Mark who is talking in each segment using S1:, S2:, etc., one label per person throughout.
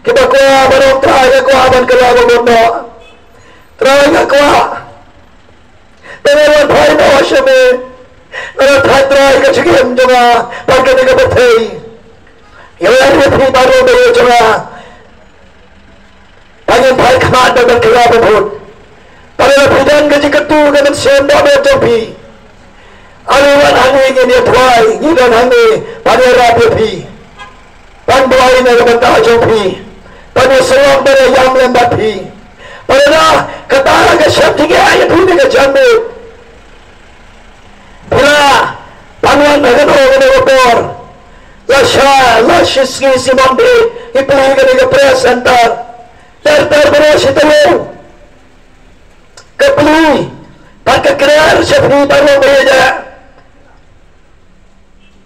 S1: Kita kuah barang try ke kuah ban kelapa bondo. Try ke kuah. Dengan pai no shame. Nara try ke chigem jonga pakai ke betai. Yang ni baru baru jonga. Panjang pai kemana dengan kelapa bond. Pada pidan ke jikatu dengan senda berjopi. Aliwan hangi ini tuai, ngidan hangi pada rapi pi. Panduai ini kebentar jopi. Pada seorang pada yang lembat pi. Pada dah kata ke siap tiga ayat ini ke jambu. Bila panuan dengan orang opor. Lasya si mandi ipeli ke press center. Terter beres itu. Kepeli pakai kerar seperti baru berbeda.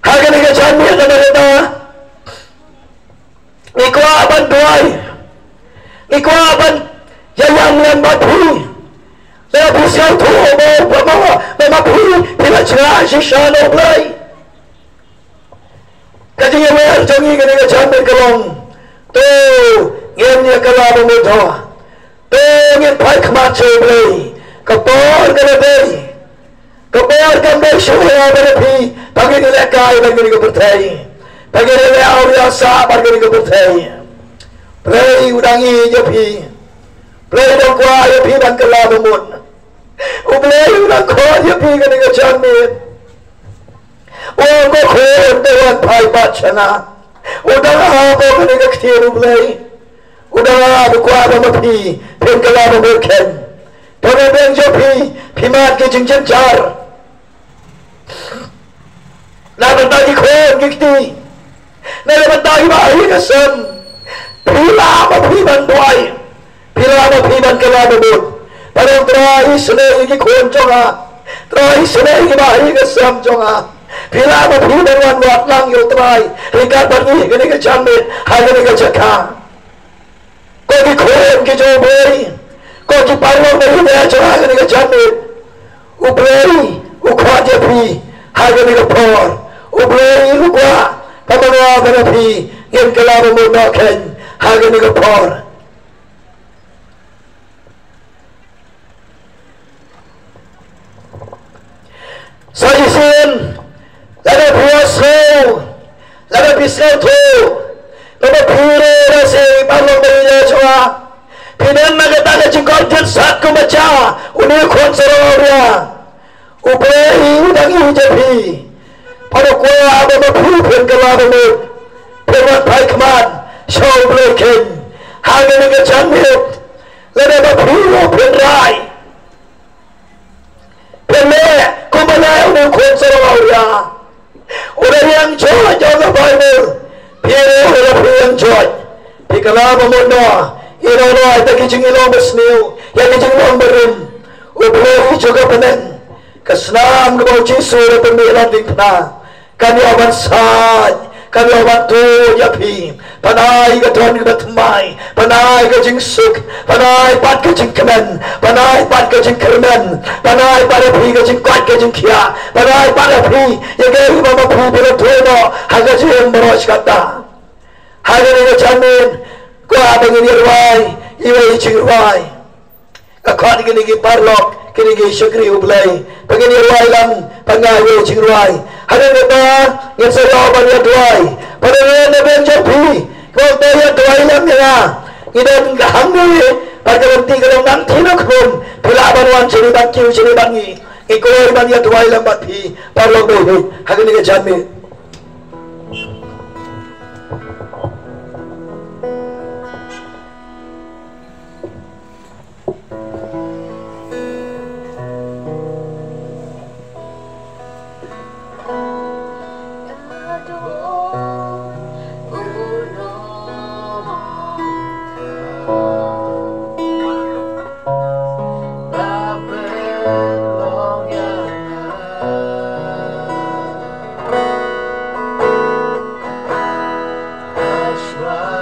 S1: Harga ni kecan ni ada berita. Ikwa aban tuai, ikwa aban yang lembat hui. Saya bisa tu bawa pi bila cerah sisa no play. Kaji yang berjanji ni kecan berkelong. Tu yang kalah bermudah. Tu yang pai kemacu play. Kapor kena play. Kapor kan bersyukur berpi. Pagi ni lekai bagi ni kepertai. Pagi ni leau biasa bagi ni kepertai. Play udangi je pi. Play dong kuah je pi dan kelah bermun. Play udang kuah je pi kan ni kecantik. Oh kau kau tuan pai bacana. Udang apa kan ni kecil play. Udang apa kuah berpi. Pin kelah berken. Pagi beng je pi. Pimat ke cincin jar. Nak bentagi khon gikti. Nak bentagi bahi kesem. Pila apa piban tuai. Pila apa piban kelapa bud. Padang terahi senai gi khon jonga. Terahi senai gi bahi kesem jonga. Pila apa piban wan wat lang yo terahi. Rikat bagi gini kecamit. Hai gini kecaka. Kau gi khon gi joboi. Kau gi parlong dari dia jonga gini kecamit. Uplei. Ukhwa je pi. Hai gini kepor. Ublei lukwa pamanawa berapi yang kelapa mudakan harga ni kepor. Sajisin lada puasau lada pisau tu lada pure rasa parlong berinya cuma pinan naga jengkol jersat ku baca uni konseroria ublei udangi jepi. Pada kuah apa berpuluh kelapa mud, perwan pai kemat, show breaking, harga ni kecantik, lada berpuluh penrai, pelak, kumalai udah konservatif, udah yang joy jaga Bible, pilih udah yang joy, kelapa mud dah, ino itu kijing ino bersniu, yang kijing ino berim, udah juga penen. Kesenam kebau Yesus dan pembelaan tingkna. Kami awan saj, kami awan tu yapi. Panai ke Tuhan ke temai, panai ke jingsuk, panai pat ke jingkemen, panai pat ke jingkermen, panai pada pi ke jingkuat ke jingkia, panai pada pi yang kau mama pi pada tuano, harga jeng beros kata. Harga ni kecamin, kau ada ni ruai, iwai jingruai. Kau ni kini parlok. Kini ke syakri ublai pagi ni ruai lang pangai we ching ruai hada neta yang saya banyak ruai pada ni ben japi kau tahu ya ruai lang ya idan hangi pada nanti kalau nanti nak pun pula banwan ciri bangi ciri bangi ikoi banyak ruai lang bati parlok be hada ni ke jami
S2: That's right.